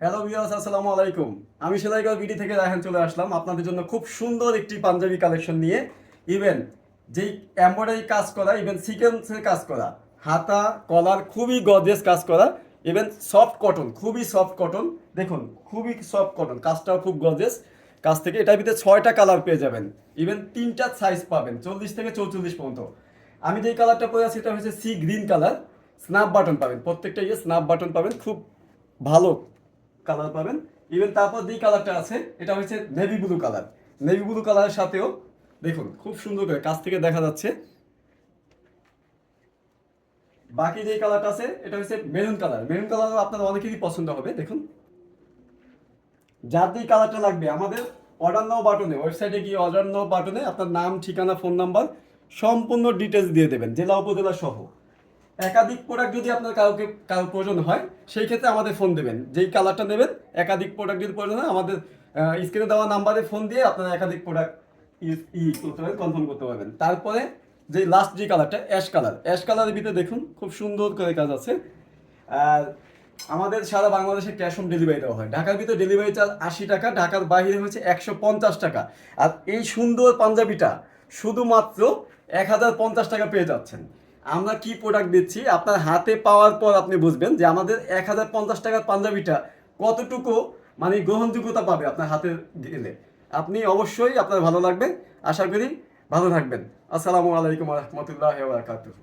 Hello viewers, আসসালামু আলাইকুম। আমি সেলাইগড় বিডি থেকে রায়হান চলে আসলাম আপনাদের জন্য খুব সুন্দর একটি পাঞ্জাবি কালেকশন নিয়ে। ইভেন যেই এমব্রয়ডারি কাজ করা, ইভেন সিকোয়েন্সের কাজ করা, হাতা কলার খুবই গর্জিয়াস কাজ করা, ইভেন সফট কটন, খুবই সফট কটন। দেখুন, খুবই সফট কটন, কাজটাও খুব গর্জিয়াস। কাজ থেকে এটার ভিতরে 6টা কালার পেয়ে যাবেন, ইভেন 3টা সাইজ পাবেন 40 থেকে 44 পর্যন্ত। আমি যেই কালারটা পরে আছি এটা হচ্ছে sea green colour. Snap button পাবেন, প্রত্যেকটা স্ন্যাপ বাটন পাবেন, খুব ভালো কালার পাবেন। ইভেন তারপর যেই কালারটা আছে এটা হচ্ছে navy blue colour. Navy blue কালারের সাথেও দেখুন খুব সুন্দর করে কাছ থেকে দেখা যাচ্ছে। বাকি যেই কালারটা আছে এটা হচ্ছে মেরুন কালার। মেরুন কালার আপনার অনেকেরই পছন্দ হবে। দেখুন, যার যেই কালারটা লাগবে আমাদের অর্ডার নাও বাটনে, ওয়েবসাইটে গিয়ে অর্ডার নাও বাটনে আপনার নাম, ঠিকানা, ফোন নাম্বার সম্পূর্ণ ডিটেলস দিয়ে দেবেন, জেলা উপজেলা সহ। একাধিক প্রোডাক্ট যদি আপনার কারো প্রয়োজন হয় সেই ক্ষেত্রে আমাদের ফোন দেবেন, যেই কালারটা নেবেন। একাধিক প্রোডাক্ট যদি প্রয়োজন হয় আমাদের স্ক্রিনে দেওয়া নাম্বারে ফোন দিয়ে আপনারা একাধিক প্রোডাক্ট করতে পারবেন, কনফার্ম করতে পারবেন। তারপরে যে লাস্ট যে কালারটা অ্যাশ কালার, অ্যাশ কালারের ভিতরে দেখুন খুব সুন্দর করে কাজ আছে। আর আমাদের সারা বাংলাদেশে ক্যাশ অন ডেলিভারি দেওয়া হয়। ঢাকার ভিতরে ডেলিভারি চার্জ 80 টাকা, ঢাকার বাইরে হচ্ছে 150 টাকা। আর এই সুন্দর পাঞ্জাবিটা শুধুমাত্র 1050 টাকা পেয়ে যাচ্ছেন। আমরা কি প্রোডাক্ট দিচ্ছি আপনার হাতে পাওয়ার পর আপনি বুঝবেন যে আমাদের 1050 টাকার পাঞ্জাবিটা কতটুকু মানে গ্রহণযোগ্যতা পাবে আপনার হাতে গেলে। আপনি অবশ্যই আপনার ভালো লাগবে, আশা করি ভালো থাকবেন। আসসালামু আলাইকুম রহমতুল্লাহ বারাকাতুহু।